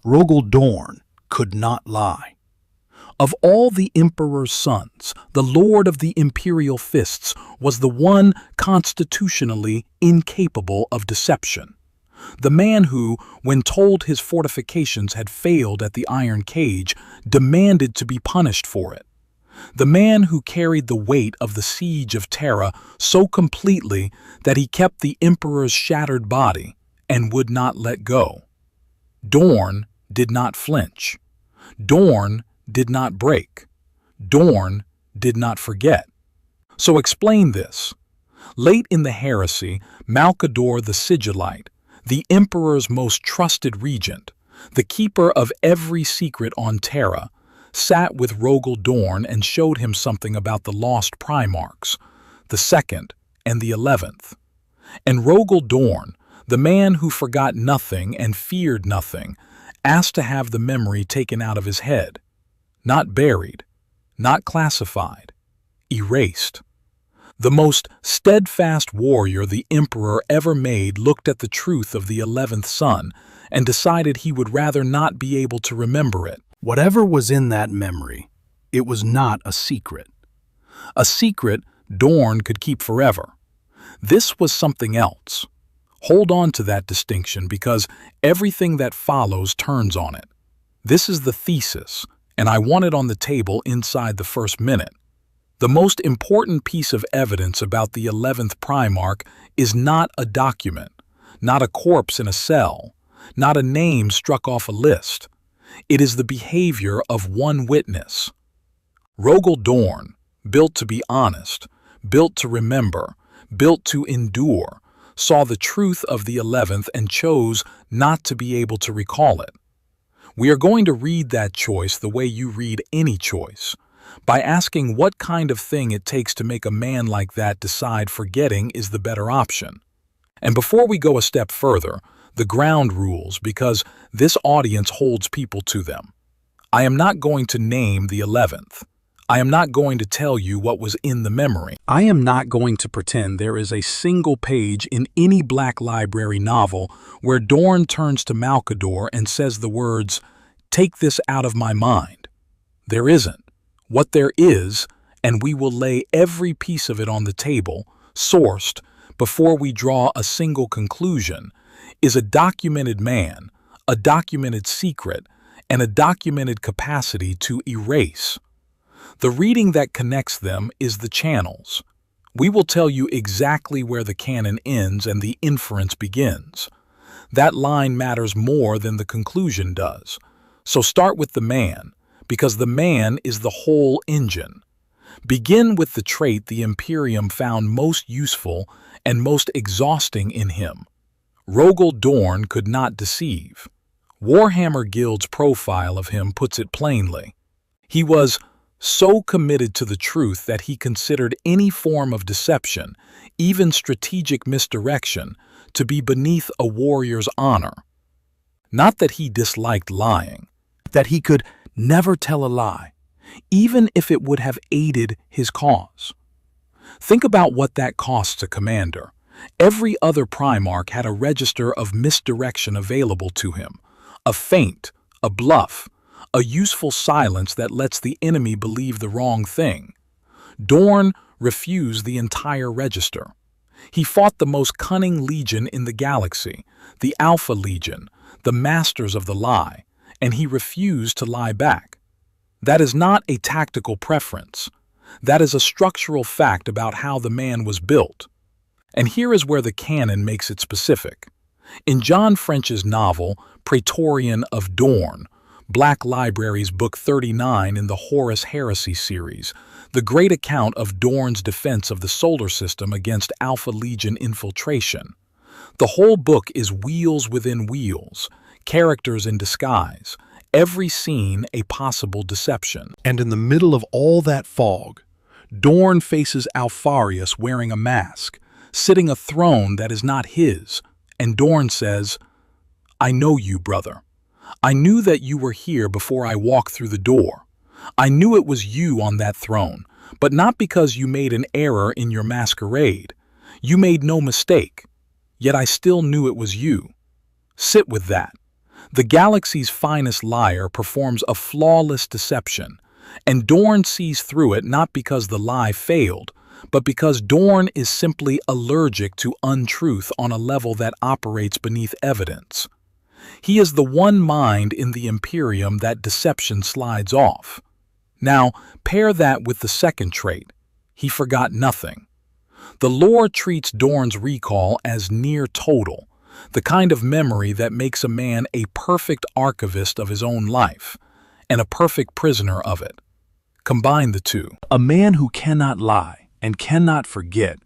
Rogal Dorn could not lie. Of all the Emperor's sons, the Lord of the Imperial Fists was the one constitutionally incapable of deception. The man who, when told his fortifications had failed at the Iron Cage, demanded to be punished for it. The man who carried the weight of the Siege of Terra so completely that he kept the Emperor's shattered body and would not let go. Dorn did not flinch. Dorn did not break. Dorn did not forget. So explain this. Late in the Heresy, Malcador the Sigillite, the Emperor's most trusted regent, the keeper of every secret on Terra, sat with Rogal Dorn and showed him something about the lost Primarchs, the 2nd and the 11th. And Rogal Dorn, the man who forgot nothing and feared nothing, asked to have the memory taken out of his head. Not buried, not classified, erased. The most steadfast warrior the Emperor ever made looked at the truth of the 11th son and decided he would rather not be able to remember it. Whatever was in that memory, it was not a secret. A secret Dorn could keep forever. This was something else. Hold on to that distinction because everything that follows turns on it. This is the thesis, and I want it on the table inside the first minute. The most important piece of evidence about the 11th Primarch is not a document, not a corpse in a cell, not a name struck off a list. It is the behavior of one witness. Rogal Dorn, built to be honest, built to remember, built to endure, saw the truth of the 11th and chose not to be able to recall it. We are going to read that choice the way you read any choice, by asking what kind of thing it takes to make a man like that decide forgetting is the better option. And before we go a step further, the ground rules, because this audience holds people to them. I am not going to name the 11th. I am not going to tell you what was in the memory. I am not going to pretend there is a single page in any Black Library novel where Dorn turns to Malcador and says the words, "Take this out of my mind." There isn't. What there is, and we will lay every piece of it on the table, sourced, before we draw a single conclusion, is a documented man, a documented secret, and a documented capacity to erase. The reading that connects them is the channels. We will tell you exactly where the canon ends and the inference begins. That line matters more than the conclusion does. So start with the man, because the man is the whole engine. Begin with the trait the Imperium found most useful and most exhausting in him. Rogal Dorn could not deceive. Warhammer Guild's profile of him puts it plainly. He was so committed to the truth that he considered any form of deception, even strategic misdirection, to be beneath a warrior's honor. Not that he disliked lying, that he could never tell a lie, even if it would have aided his cause. Think about what that costs a commander. Every other Primarch had a register of misdirection available to him, a feint, a bluff, a useful silence that lets the enemy believe the wrong thing. Dorn refused the entire register. He fought the most cunning legion in the galaxy, the Alpha Legion, the masters of the lie, and he refused to lie back. That is not a tactical preference. That is a structural fact about how the man was built. And here is where the canon makes it specific. In John French's novel, Praetorian of Dorn, Black Library's Book 39 in the Horus Heresy series, the great account of Dorn's defense of the solar system against Alpha Legion infiltration. The whole book is wheels within wheels, characters in disguise, every scene a possible deception. And in the middle of all that fog, Dorn faces Alfarius wearing a mask, sitting a throne that is not his, and Dorn says, "I know you, brother. I knew that you were here before I walked through the door. I knew it was you on that throne, but not because you made an error in your masquerade. You made no mistake, yet I still knew it was you. Sit with that. The galaxy's finest liar performs a flawless deception, and Dorn sees through it not because the lie failed, but because Dorn is simply allergic to untruth on a level that operates beneath evidence. He is the one mind in the Imperium that deception slides off. Now, pair that with the second trait. He forgot nothing. The lore treats Dorn's recall as near total, the kind of memory that makes a man a perfect archivist of his own life, and a perfect prisoner of it. Combine the two. A man who cannot lie and cannot forget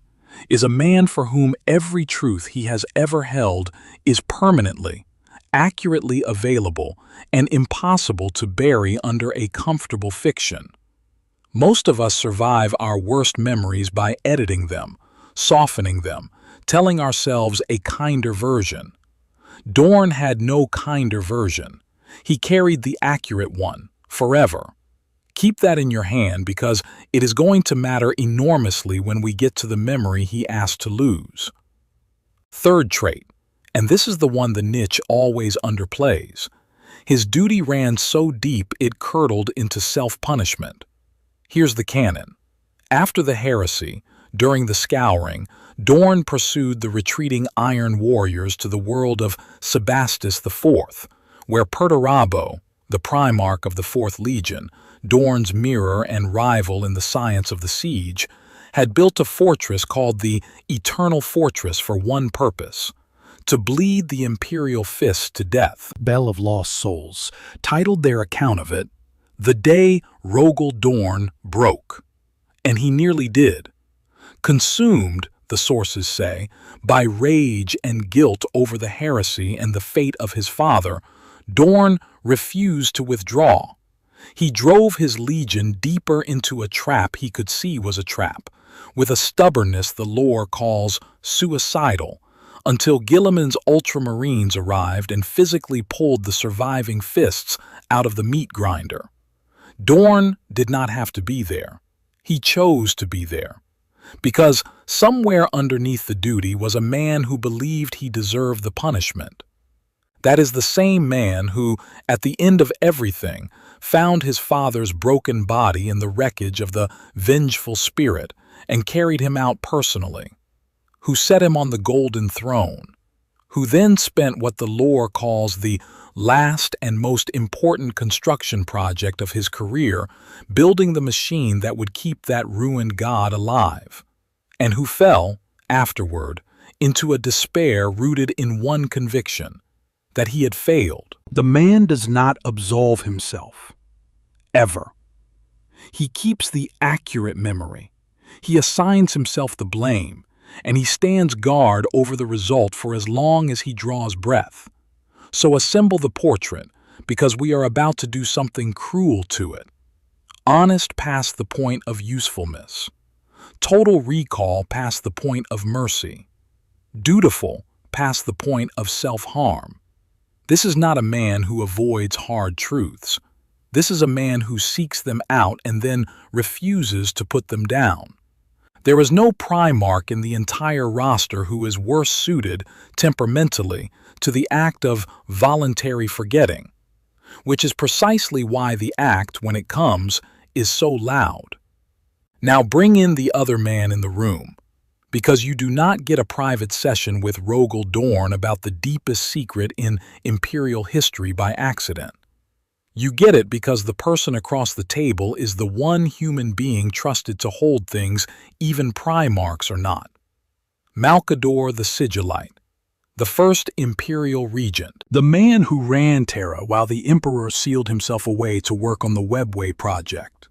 is a man for whom every truth he has ever held is permanently, accurately available and impossible to bury under a comfortable fiction. Most of us survive our worst memories by editing them, softening them, telling ourselves a kinder version. Dorn had no kinder version. He carried the accurate one, forever. Keep that in your hand because it is going to matter enormously when we get to the memory he asked to lose. Third trait, and this is the one the niche always underplays. His duty ran so deep it curdled into self-punishment. Here's the canon. After the Heresy, during the Scouring, Dorn pursued the retreating Iron Warriors to the world of Sebastus IV, where Perturabo, the Primarch of the Fourth Legion, Dorn's mirror and rival in the science of the siege, had built a fortress called the Eternal Fortress for one purpose: to bleed the Imperial Fists to death. Bell of Lost Souls titled their account of it, "The Day Rogal Dorn Broke." And he nearly did. Consumed, the sources say, by rage and guilt over the heresy and the fate of his father, Dorn refused to withdraw. He drove his legion deeper into a trap he could see was a trap, with a stubbornness the lore calls suicidal, until Guilliman's Ultramarines arrived and physically pulled the surviving fists out of the meat grinder. Dorn did not have to be there. He chose to be there. Because somewhere underneath the duty was a man who believed he deserved the punishment. That is the same man who, at the end of everything, found his father's broken body in the wreckage of the vengeful spirit and carried him out personally, who set him on the golden throne, who then spent what the lore calls the last and most important construction project of his career, building the machine that would keep that ruined god alive, and who fell, afterward, into a despair rooted in one conviction, that he had failed. The man does not absolve himself, ever. He keeps the accurate memory. He assigns himself the blame, and he stands guard over the result for as long as he draws breath. So assemble the portrait, because we are about to do something cruel to it. Honest past the point of usefulness. Total recall past the point of mercy. Dutiful past the point of self-harm. This is not a man who avoids hard truths. This is a man who seeks them out and then refuses to put them down. There is no Primarch in the entire roster who is worse suited, temperamentally, to the act of voluntary forgetting, which is precisely why the act, when it comes, is so loud. Now bring in the other man in the room, because you do not get a private session with Rogal Dorn about the deepest secret in Imperial history by accident. You get it because the person across the table is the one human being trusted to hold things even Primarchs are not. Malcador the Sigillite, the first Imperial regent. The man who ran Terra while the Emperor sealed himself away to work on the Webway project.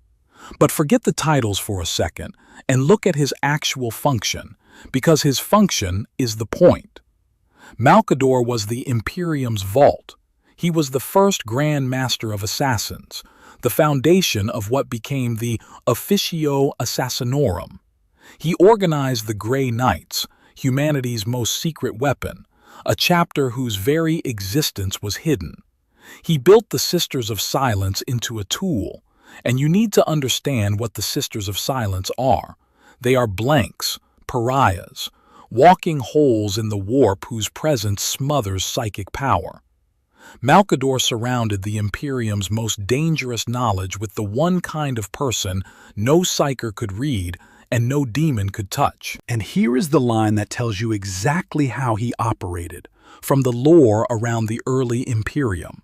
But forget the titles for a second and look at his actual function, because his function is the point. Malcador was the Imperium's vault. He was the first Grand Master of Assassins, the foundation of what became the Officio Assassinorum. He organized the Grey Knights, humanity's most secret weapon, a chapter whose very existence was hidden. He built the Sisters of Silence into a tool, and you need to understand what the Sisters of Silence are. They are blanks, pariahs, walking holes in the warp whose presence smothers psychic power. Malcador surrounded the Imperium's most dangerous knowledge with the one kind of person no psyker could read and no demon could touch. And here is the line that tells you exactly how he operated, From the lore around the early Imperium.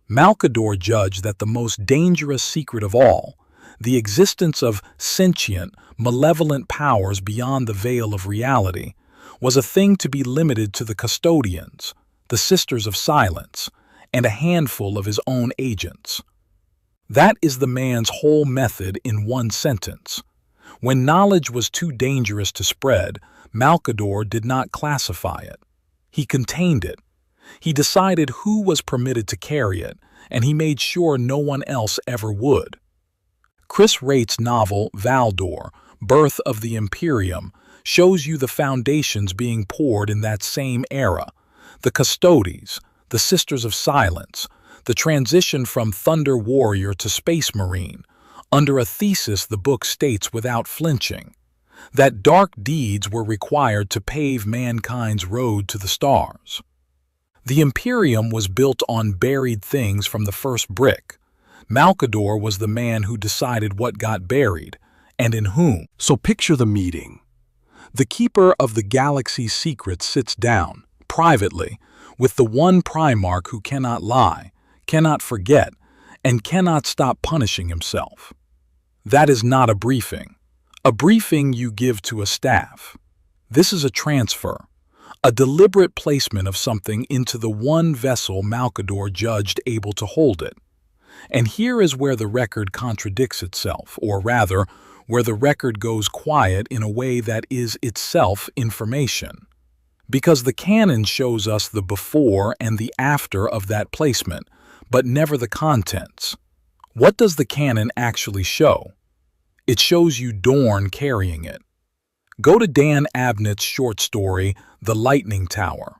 Malcador judged that the most dangerous secret of all, the existence of sentient, malevolent powers beyond the veil of reality, was a thing to be limited to the custodians, the Sisters of Silence, and a handful of his own agents. That is the man's whole method in one sentence. When knowledge was too dangerous to spread, Malcador did not classify it. He contained it. He decided who was permitted to carry it, and he made sure no one else ever would. Chris Wright's novel, Valdor, Birth of the Imperium, shows you the foundations being poured in that same era. The Custodes, the Sisters of Silence, the transition from Thunder Warrior to Space Marine. Under a thesis the book states without flinching that dark deeds were required to pave mankind's road to the stars. The Imperium was built on buried things from the first brick. Malcador was the man who decided what got buried, and in whom. So picture the meeting. The keeper of the galaxy's secrets sits down, privately, with the one Primarch who cannot lie, cannot forget, and cannot stop punishing himself. That is not a briefing. A briefing you give to a staff. This is a transfer, a deliberate placement of something into the one vessel Malcador judged able to hold it. And here is where the record contradicts itself, or rather, where the record goes quiet in a way that is itself information. Because the canon shows us the before and the after of that placement, but never the contents. What does the canon actually show? It shows you Dorn carrying it. Go to Dan Abnett's short story, The Lightning Tower.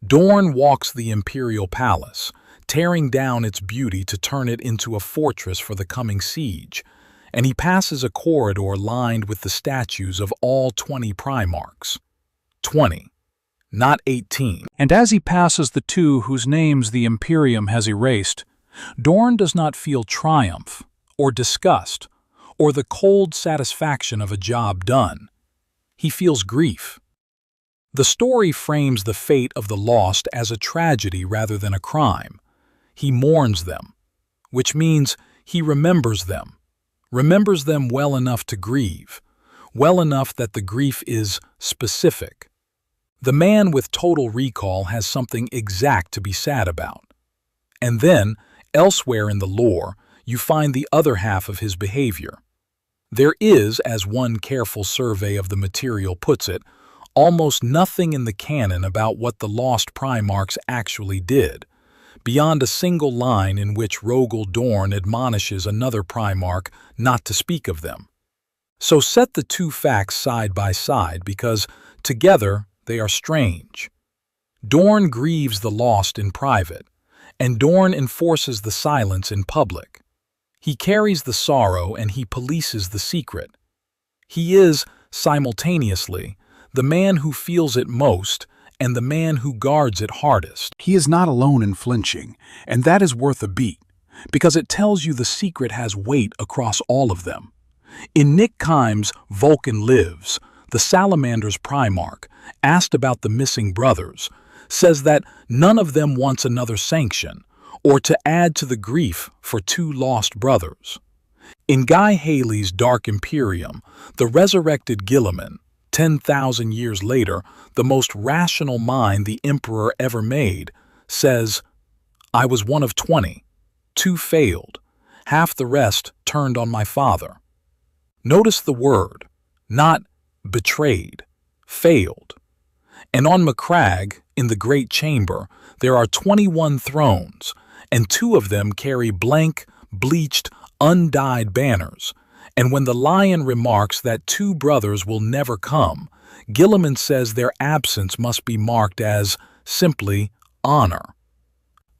Dorn walks the Imperial Palace, tearing down its beauty to turn it into a fortress for the coming siege, and he passes a corridor lined with the statues of all 20 Primarchs. 20, not 18. And as he passes the two whose names the Imperium has erased, Dorn does not feel triumph, or disgust, or the cold satisfaction of a job done. He feels grief. The story frames the fate of the lost as a tragedy rather than a crime. He mourns them, which means he remembers them well enough to grieve, well enough that the grief is specific. The man with total recall has something exact to be sad about. And then, elsewhere in the lore, you find the other half of his behavior. There is, as one careful survey of the material puts it, almost nothing in the canon about what the lost Primarchs actually did, beyond a single line in which Rogal Dorn admonishes another Primarch not to speak of them. So set the two facts side by side because, together, they are strange. Dorn grieves the lost in private, and Dorn enforces the silence in public. He carries the sorrow and he polices the secret. He is, simultaneously, the man who feels it most and the man who guards it hardest. He is not alone in flinching, and that is worth a beat, because it tells you the secret has weight across all of them. In Nick Kime's Vulcan Lives, the Salamander's Primarch, asked about the missing brothers, says that none of them wants another sanction, or to add to the grief for two lost brothers. In Guy Haley's Dark Imperium, the resurrected Guilliman, 10,000 years later, the most rational mind the Emperor ever made, says, "I was one of 20. 2 failed. Half the rest turned on my father." Notice the word, not betrayed, failed. And on Macragge, in the Great Chamber, there are 21 thrones, and 2 of them carry blank, bleached, undyed banners. And when the lion remarks that 2 brothers will never come, Guilliman says their absence must be marked as simply honor.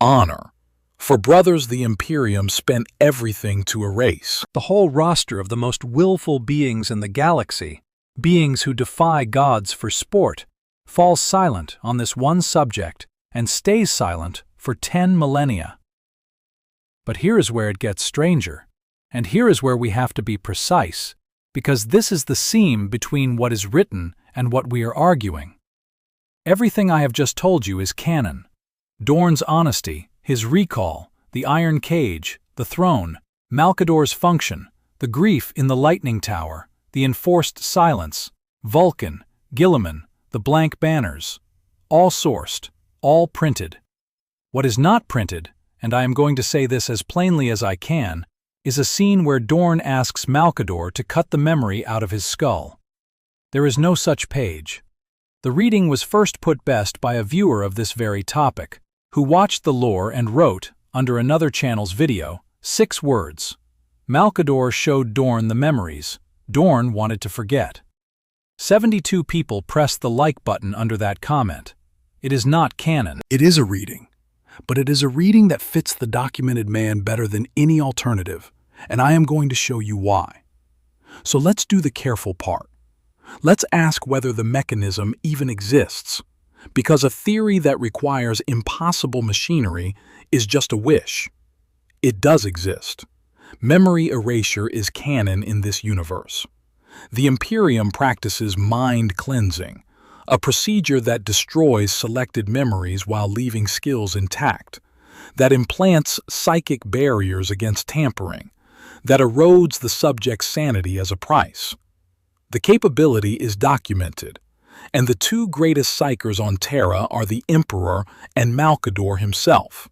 Honor. For brothers the Imperium spent everything to erase. The whole roster of the most willful beings in the galaxy, beings who defy gods for sport, falls silent on this one subject and stays silent for 10 millennia. But here is where it gets stranger, and here is where we have to be precise, because this is the seam between what is written and what we are arguing. Everything I have just told you is canon. Dorn's honesty, his recall, the iron cage, the throne, Malcador's function, the grief in the lightning tower, the enforced silence, Vulcan, Guilliman, the blank banners, all sourced, all printed. What is not printed, and I am going to say this as plainly as I can, is a scene where Dorn asks Malcador to cut the memory out of his skull. There is no such page. The reading was first put best by a viewer of this very topic, who watched the lore and wrote, under another channel's video, 6 words. Malcador showed Dorn the memories. Dorn wanted to forget. 72 people pressed the like button under that comment. It is not canon. It is a reading, but it is a reading that fits the documented man better than any alternative, and I am going to show you why. So let's do the careful part. Let's ask whether the mechanism even exists, because a theory that requires impossible machinery is just a wish. It does exist. Memory erasure is canon in this universe. The Imperium practices mind cleansing, a procedure that destroys selected memories while leaving skills intact, that implants psychic barriers against tampering, that erodes the subject's sanity as a price. The capability is documented, and the 2 greatest psychers on Terra are the Emperor and Malcador himself.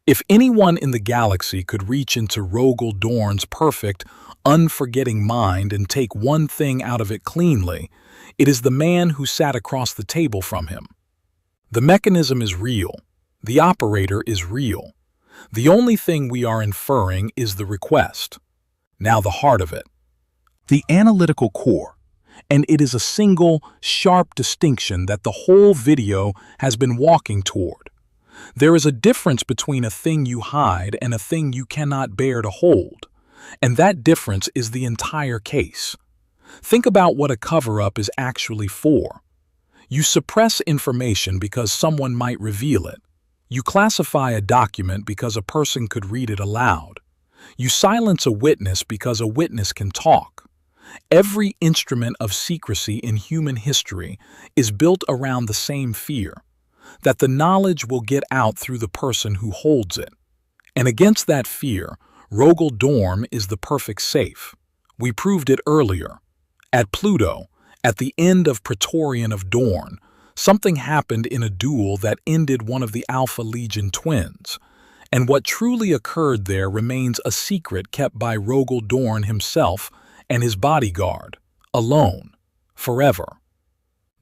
If anyone in the galaxy could reach into Rogal Dorn's perfect, unforgetting mind and take one thing out of it cleanly, it is the man who sat across the table from him. The mechanism is real. The operator is real. The only thing we are inferring is the request. Now the heart of it. The analytical core, and it is a single, sharp distinction that the whole video has been walking toward. There is a difference between a thing you hide and a thing you cannot bear to hold, and that difference is the entire case. Think about what a cover-up is actually for. You suppress information because someone might reveal it. You classify a document because a person could read it aloud. You silence a witness because a witness can talk. Every instrument of secrecy in human history is built around the same fear, that the knowledge will get out through the person who holds it. And against that fear, Rogal Dorn is the perfect safe. We proved it earlier. At Pluto, at the end of Praetorian of Dorn, something happened in a duel that ended one of the Alpha Legion twins, and what truly occurred there remains a secret kept by Rogal Dorn himself and his bodyguard, alone, forever.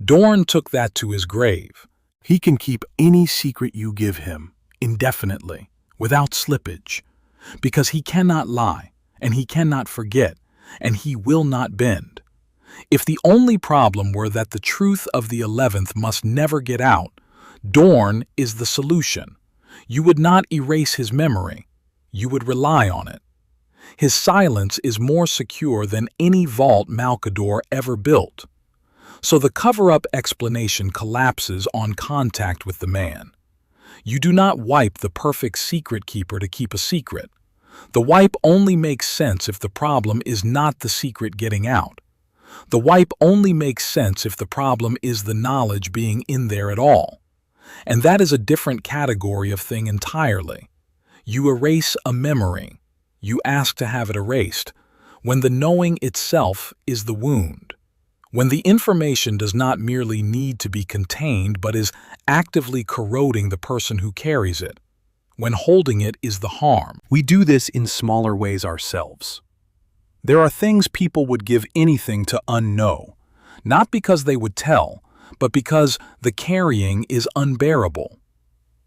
Dorn took that to his grave. He can keep any secret you give him, indefinitely, without slippage, because he cannot lie, and he cannot forget, and he will not bend. If the only problem were that the truth of the 11th must never get out, Dorn is the solution. You would not erase his memory. You would rely on it. His silence is more secure than any vault Malcador ever built. So the cover-up explanation collapses on contact with the man. You do not wipe the perfect secret keeper to keep a secret. The wipe only makes sense if the problem is not the secret getting out. The wipe only makes sense if the problem is the knowledge being in there at all. And that is a different category of thing entirely. You erase a memory. You ask to have it erased, when the knowing itself is the wound. When the information does not merely need to be contained but is actively corroding the person who carries it. When holding it is the harm. We do this in smaller ways ourselves. There are things people would give anything to unknow, not because they would tell, but because the carrying is unbearable.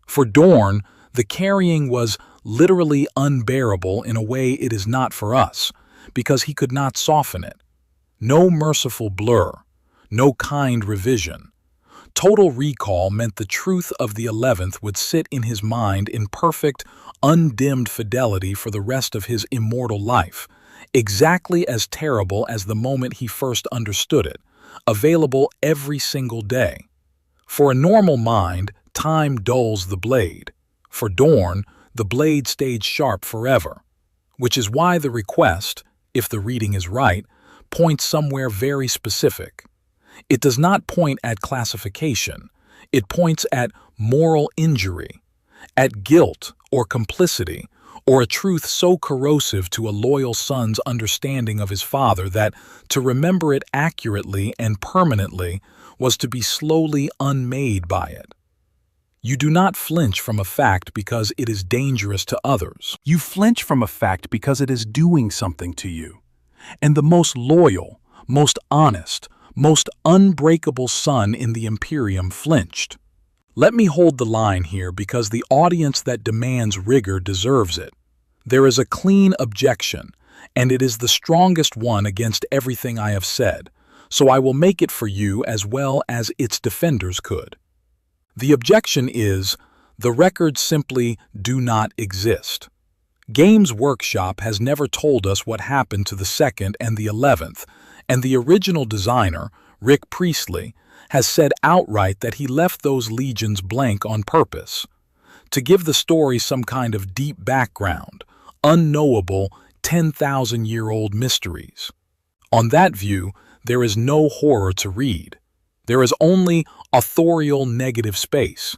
For Dorn, the carrying was literally unbearable in a way it is not for us, because he could not soften it. No merciful blur, no kind revision. Total recall meant the truth of the 11th would sit in his mind in perfect, undimmed fidelity for the rest of his immortal life, exactly as terrible as the moment he first understood it, available every single day. For a normal mind, time dulls the blade. For Dorn, the blade stayed sharp forever, which is why the request, if the reading is right, points somewhere very specific. It does not point at classification. It points at moral injury, at guilt or complicity, or a truth so corrosive to a loyal son's understanding of his father that to remember it accurately and permanently was to be slowly unmade by it. You do not flinch from a fact because it is dangerous to others. You flinch from a fact because it is doing something to you. And the most loyal, most honest, most unbreakable son in the Imperium flinched. Let me hold the line here because the audience that demands rigor deserves it. There is a clean objection, and it is the strongest one against everything I have said, so I will make it for you as well as its defenders could. The objection is, the records simply do not exist. Games Workshop has never told us what happened to the 2nd and the 11th, and the original designer, Rick Priestley, has said outright that he left those legions blank on purpose, to give the story some kind of deep background, unknowable 10,000-year-old mysteries. On that view, there is no horror to read. There is only authorial negative space.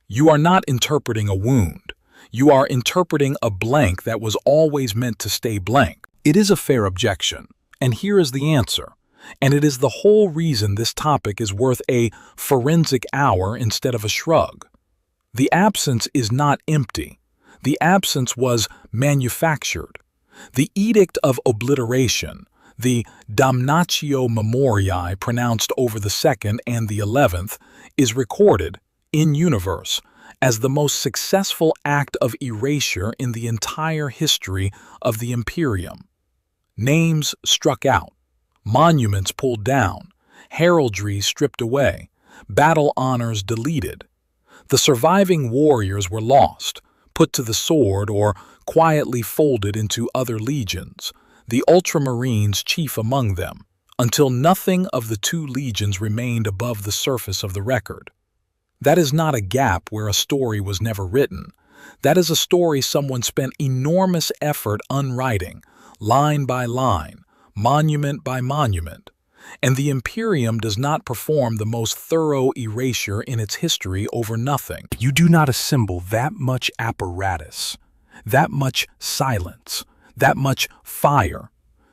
You are not interpreting a wound. You are interpreting a blank that was always meant to stay blank. It is a fair objection, and here is the answer. And it is the whole reason this topic is worth a forensic hour instead of a shrug. The absence is not empty. The absence was manufactured. The Edict of Obliteration, the Damnatio Memoriae pronounced over the 2nd and the 11th, is recorded, in universe, as the most successful act of erasure in the entire history of the Imperium. Names struck out, monuments pulled down, heraldry stripped away, battle honors deleted. The surviving warriors were lost, put to the sword, or quietly folded into other legions, the Ultramarines chief among them, until nothing of the 2 legions remained above the surface of the record. That is not a gap where a story was never written. That is a story someone spent enormous effort unwriting, line by line, monument by monument. And the Imperium does not perform the most thorough erasure in its history over nothing. You do not assemble that much apparatus, that much silence, that much fire,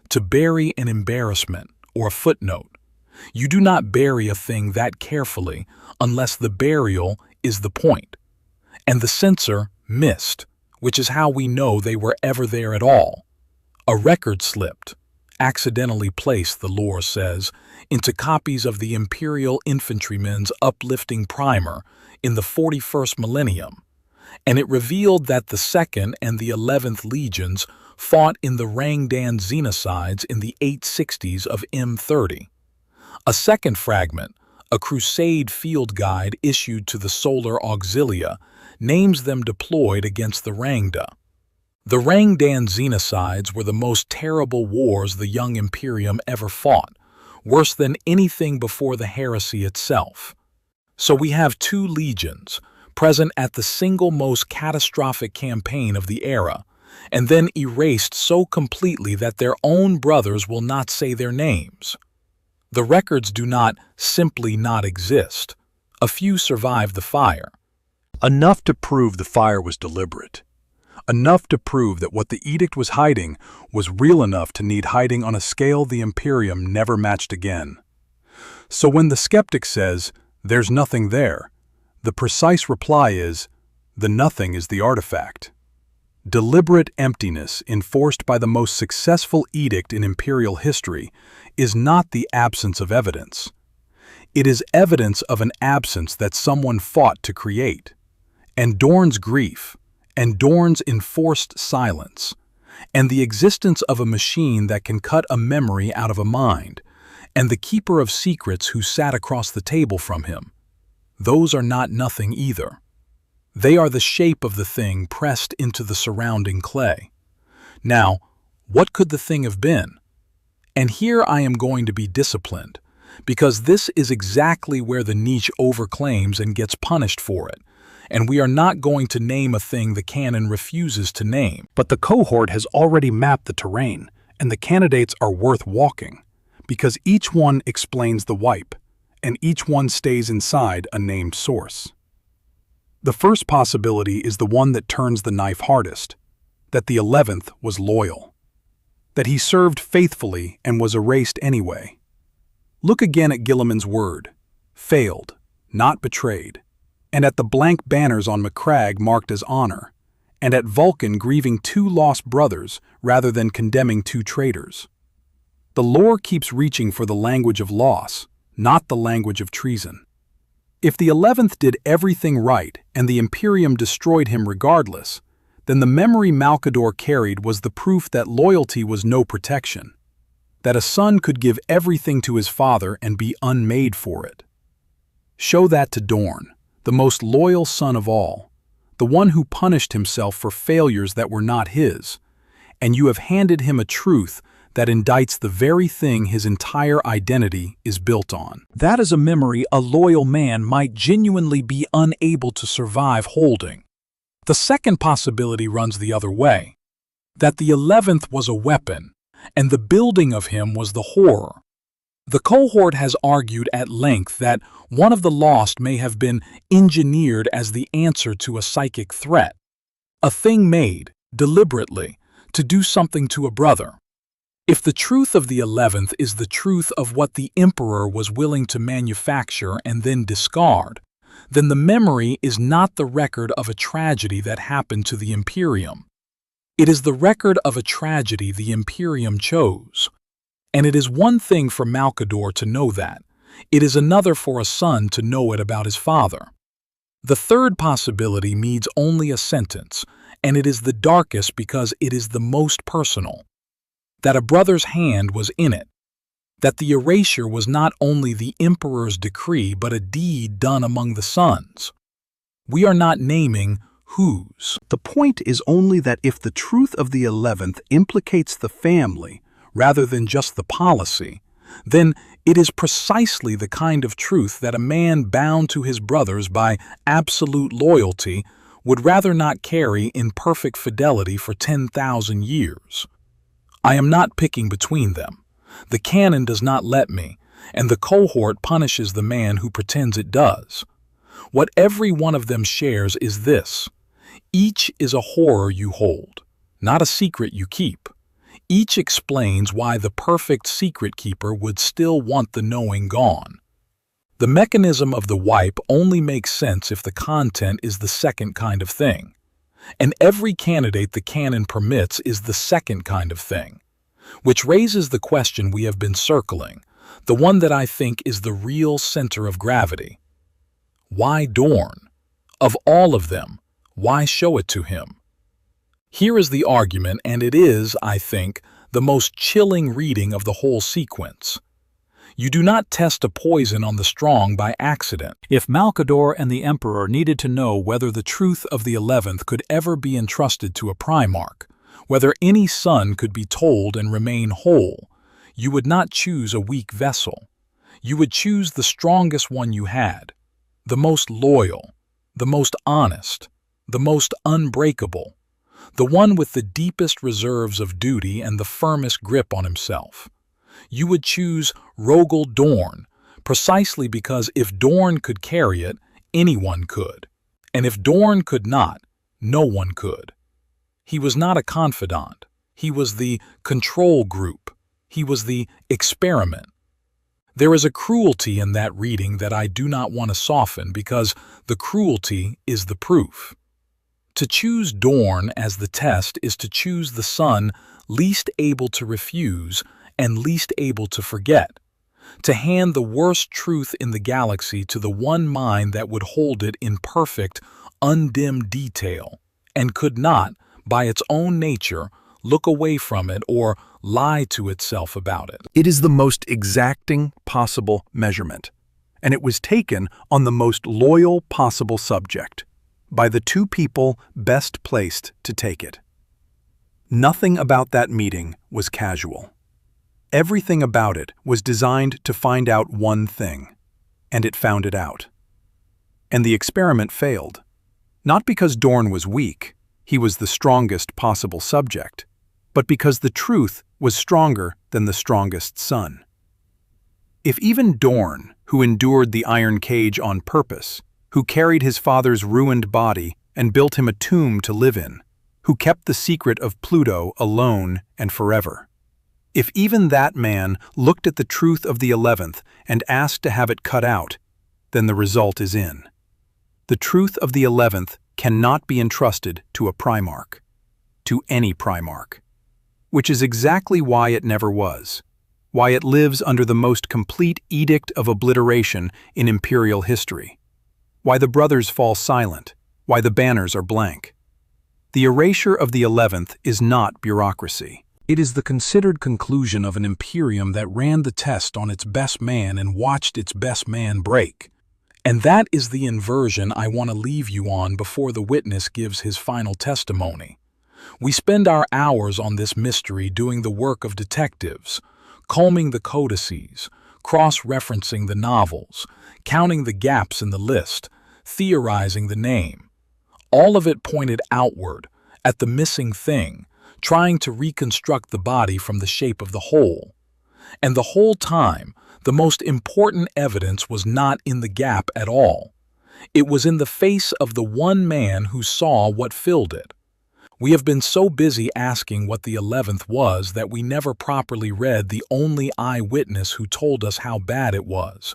to bury an embarrassment or a footnote. You do not bury a thing that carefully unless the burial is the point. And the censor missed, which is how we know they were ever there at all. A record slipped, accidentally placed, the lore says, into copies of the Imperial Infantryman's uplifting primer in the 41st millennium, and it revealed that the 2nd and the 11th legions fought in the Rangdan Xenocides in the 860s of M30. A second fragment, a Crusade field guide issued to the Solar Auxilia, names them deployed against the Rangda. The Rangdan Xenocides were the most terrible wars the young Imperium ever fought, worse than anything before the Heresy itself. So we have 2 legions, present at the single most catastrophic campaign of the era, and then erased so completely that their own brothers will not say their names. The records do not simply not exist. A few survived the fire. Enough to prove the fire was deliberate. Enough to prove that what the edict was hiding was real enough to need hiding on a scale the Imperium never matched again. So when the skeptic says, "There's nothing there," the precise reply is, the nothing is the artifact. Deliberate emptiness enforced by the most successful edict in Imperial history is not the absence of evidence. It is evidence of an absence that someone fought to create. And Dorn's grief, and Dorn's enforced silence, and the existence of a machine that can cut a memory out of a mind, and the keeper of secrets who sat across the table from him, those are not nothing either. They are the shape of the thing pressed into the surrounding clay. Now, what could the thing have been? And here I am going to be disciplined, because this is exactly where the niche overclaims and gets punished for it, and we are not going to name a thing the canon refuses to name. But the cohort has already mapped the terrain, and the candidates are worth walking, because each one explains the wipe, and each one stays inside a named source. The first possibility is the one that turns the knife hardest, that the 11th was loyal, that he served faithfully and was erased anyway. Look again at Guilliman's word, failed, not betrayed, and at the blank banners on Macragge marked as honor, and at Vulcan grieving 2 lost brothers rather than condemning 2 traitors. The lore keeps reaching for the language of loss, not the language of treason. If the 11th did everything right and the Imperium destroyed him regardless, then the memory Malcador carried was the proof that loyalty was no protection, that a son could give everything to his father and be unmade for it. Show that to Dorn, the most loyal son of all, the one who punished himself for failures that were not his, and you have handed him a truth that indicts the very thing his entire identity is built on. That is a memory a loyal man might genuinely be unable to survive holding. The second possibility runs the other way, that the 11th was a weapon, and the building of him was the horror. The cohort has argued at length that one of the lost may have been engineered as the answer to a psychic threat, a thing made, deliberately, to do something to a brother. If the truth of the 11th is the truth of what the Emperor was willing to manufacture and then discard, then the memory is not the record of a tragedy that happened to the Imperium. It is the record of a tragedy the Imperium chose. And it is one thing for Malcador to know that. It is another for a son to know it about his father. The third possibility needs only a sentence, and it is the darkest because it is the most personal. That a brother's hand was in it. That the erasure was not only the Emperor's decree but a deed done among the sons. We are not naming whose. The point is only that if the truth of the 11th implicates the family rather than just the policy, then it is precisely the kind of truth that a man bound to his brothers by absolute loyalty would rather not carry in perfect fidelity for 10,000 years. I am not picking between them. The canon does not let me, and the cohort punishes the man who pretends it does. What every one of them shares is this: each is a horror you hold, not a secret you keep. Each explains why the perfect secret keeper would still want the knowing gone. The mechanism of the wipe only makes sense if the content is the second kind of thing. And every candidate the canon permits is the second kind of thing. Which raises the question we have been circling, the one that I think is the real center of gravity. Why Dorn? Of all of them, why show it to him? Here is the argument, and it is, I think, the most chilling reading of the whole sequence. You do not test a poison on the strong by accident. If Malcador and the Emperor needed to know whether the truth of the 11th could ever be entrusted to a Primarch, whether any son could be told and remain whole, you would not choose a weak vessel. You would choose the strongest one you had, the most loyal, the most honest, the most unbreakable, the one with the deepest reserves of duty and the firmest grip on himself. You would choose Rogal Dorn, precisely because if Dorn could carry it, anyone could. And if Dorn could not, no one could. He was not a confidant. He was the control group. He was the experiment. There is a cruelty in that reading that I do not want to soften because the cruelty is the proof. To choose Dorn as the test is to choose the son least able to refuse and least able to forget, to hand the worst truth in the galaxy to the one mind that would hold it in perfect, undimmed detail, and could not, by its own nature, look away from it or lie to itself about it. It is the most exacting possible measurement, and it was taken on the most loyal possible subject, by the two people best placed to take it. Nothing about that meeting was casual. Everything about it was designed to find out one thing, and it found it out. And the experiment failed. Not because Dorn was weak, he was the strongest possible subject, but because the truth was stronger than the strongest son. If even Dorn, who endured the iron cage on purpose, who carried his father's ruined body and built him a tomb to live in, who kept the secret of Pluto alone and forever, if even that man looked at the truth of the 11th and asked to have it cut out, then the result is in. The truth of the 11th cannot be entrusted to a Primarch, to any Primarch, which is exactly why it never was, why it lives under the most complete edict of obliteration in Imperial history, why the brothers fall silent, why the banners are blank. The erasure of the 11th is not bureaucracy. It is the considered conclusion of an imperium that ran the test on its best man and watched its best man break. And that is the inversion I want to leave you on before the witness gives his final testimony. We spend our hours on this mystery doing the work of detectives, combing the codices, cross-referencing the novels, counting the gaps in the list, theorizing the name. All of it pointed outward, at the missing thing, trying to reconstruct the body from the shape of the whole. And the whole time, the most important evidence was not in the gap at all. It was in the face of the one man who saw what filled it. We have been so busy asking what the 11th was that we never properly read the only eyewitness who told us how bad it was,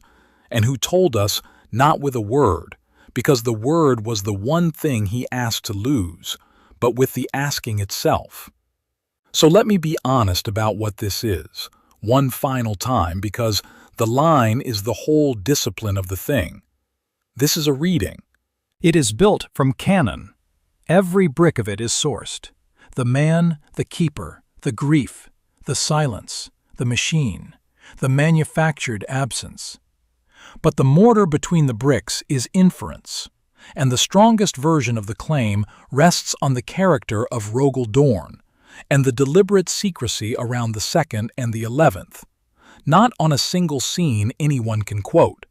and who told us not with a word, because the word was the one thing he asked to lose, but with the asking itself. So let me be honest about what this is, one final time, because the line is the whole discipline of the thing. This is a reading. It is built from canon. Every brick of it is sourced. The man, the keeper, the grief, the silence, the machine, the manufactured absence. But the mortar between the bricks is inference, and the strongest version of the claim rests on the character of Rogal Dorn and the deliberate secrecy around the 2nd and the 11th, not on a single scene anyone can quote.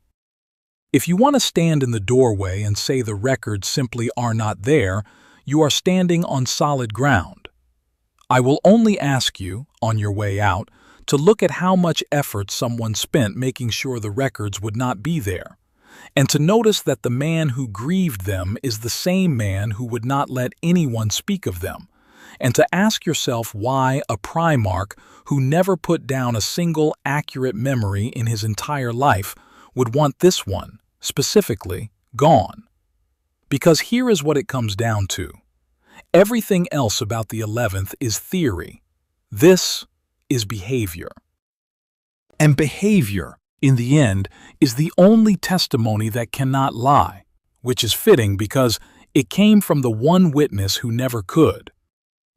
If you want to stand in the doorway and say the records simply are not there, you are standing on solid ground. I will only ask you, on your way out, to look at how much effort someone spent making sure the records would not be there, and to notice that the man who grieved them is the same man who would not let anyone speak of them, and to ask yourself why a Primarch who never put down a single accurate memory in his entire life would want this one, specifically, gone. Because here is what it comes down to. Everything else about the 11th is theory. This is behavior. And behavior, in the end, is the only testimony that cannot lie, which is fitting because it came from the one witness who never could.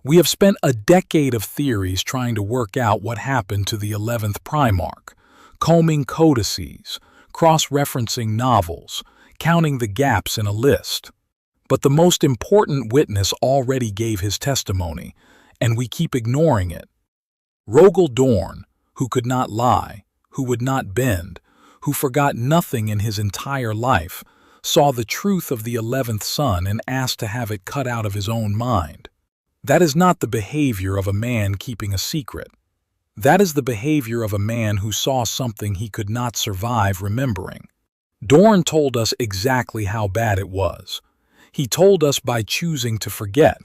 We have spent a decade of theories trying to work out what happened to the 11th Primarch, combing codices, cross-referencing novels, counting the gaps in a list. But the most important witness already gave his testimony, and we keep ignoring it. Rogal Dorn, who could not lie, who would not bend, who forgot nothing in his entire life, saw the truth of the 11th son and asked to have it cut out of his own mind. That is not the behavior of a man keeping a secret. That is the behavior of a man who saw something he could not survive remembering. Dorn told us exactly how bad it was. He told us by choosing to forget.